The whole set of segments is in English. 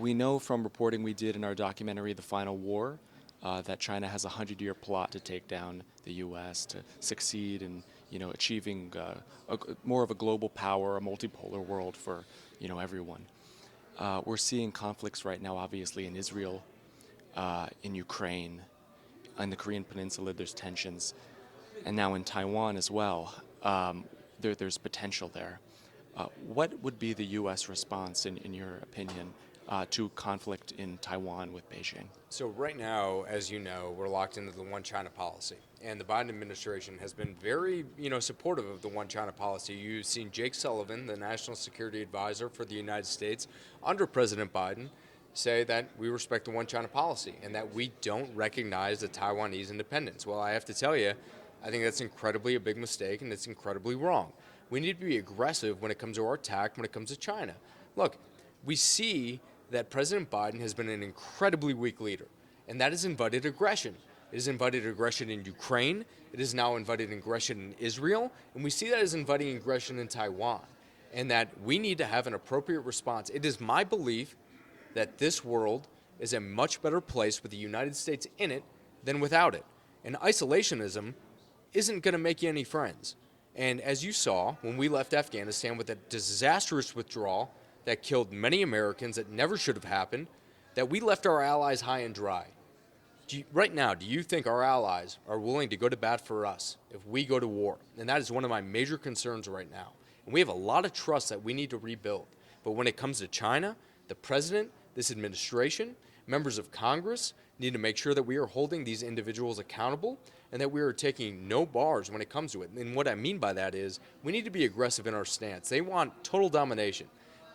We know from reporting we did in our documentary, The Final War, that China has a 100-year plot to take down the U.S., to succeed in, achieving more of a global power, a multipolar world for, everyone. We're seeing conflicts right now, obviously, in Israel, in Ukraine, on the Korean Peninsula. There's tensions, and now in Taiwan as well. There's potential there. What would be the U.S. response, in your opinion, to conflict in Taiwan with Beijing? So right now, as you know, we're locked into the one China policy. And the Biden administration has been very, supportive of the one China policy. You've seen Jake Sullivan, the National Security Advisor for the United States, under President Biden, say that we respect the one China policy and that we don't recognize the Taiwanese independence. Well, I have to tell you, I think that's incredibly a big mistake and it's incredibly wrong. We need to be aggressive when it comes to our attack, when it comes to China. Look, we see that President Biden has been an incredibly weak leader, and that has invited aggression. It has invited aggression in Ukraine. It has now invited aggression in Israel, and we see that as inviting aggression in Taiwan, and that we need to have an appropriate response. It is my belief that this world is a much better place with the United States in it than without it. And isolationism isn't going to make you any friends. And as you saw, when we left Afghanistan with that disastrous withdrawal that killed many Americans that never should have happened, that we left our allies high and dry. Right now, do you think our allies are willing to go to bat for us if we go to war? And that is one of my major concerns right now. And we have a lot of trust that we need to rebuild. But when it comes to China, the president, this administration, members of Congress need to make sure that we are holding these individuals accountable and that we are taking no bars when it comes to it. And what I mean by that is we need to be aggressive in our stance. They want total domination.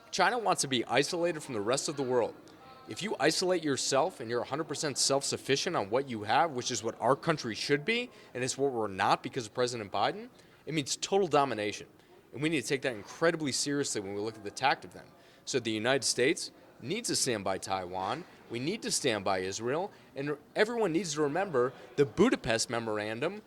China wants to be isolated from the rest of the world. If you isolate yourself and you're 100% self-sufficient on what you have, which is what our country should be, and it's what we're not because of President Biden, it means total domination. And we need to take that incredibly seriously when we look at the attack of them. So the United States needs to stand by Taiwan. We need to stand by Israel. And everyone needs to remember the Budapest Memorandum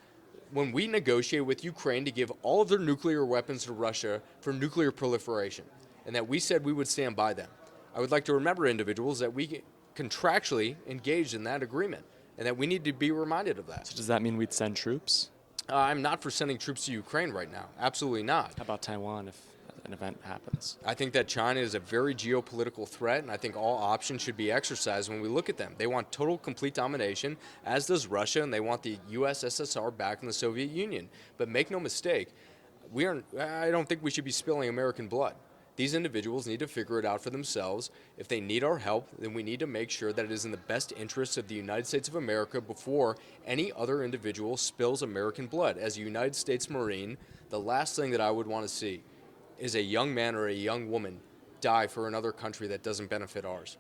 when we negotiated with Ukraine to give all of their nuclear weapons to Russia for nuclear proliferation, and that we said we would stand by them. I would like to remember individuals that we contractually engaged in that agreement and that we need to be reminded of that. So does that mean we'd send troops? I'm not for sending troops to Ukraine right now. Absolutely not. How about Taiwan if an event happens? I think that China is a very geopolitical threat, and I think all options should be exercised when we look at them. They want total, complete domination, as does Russia, and they want the USSR back in the Soviet Union. But make no mistake, I don't think we should be spilling American blood. These individuals need to figure it out for themselves. If they need our help, then we need to make sure that it is in the best interests of the United States of America before any other individual spills American blood. As a United States Marine, the last thing that I would want to see is a young man or a young woman die for another country that doesn't benefit ours.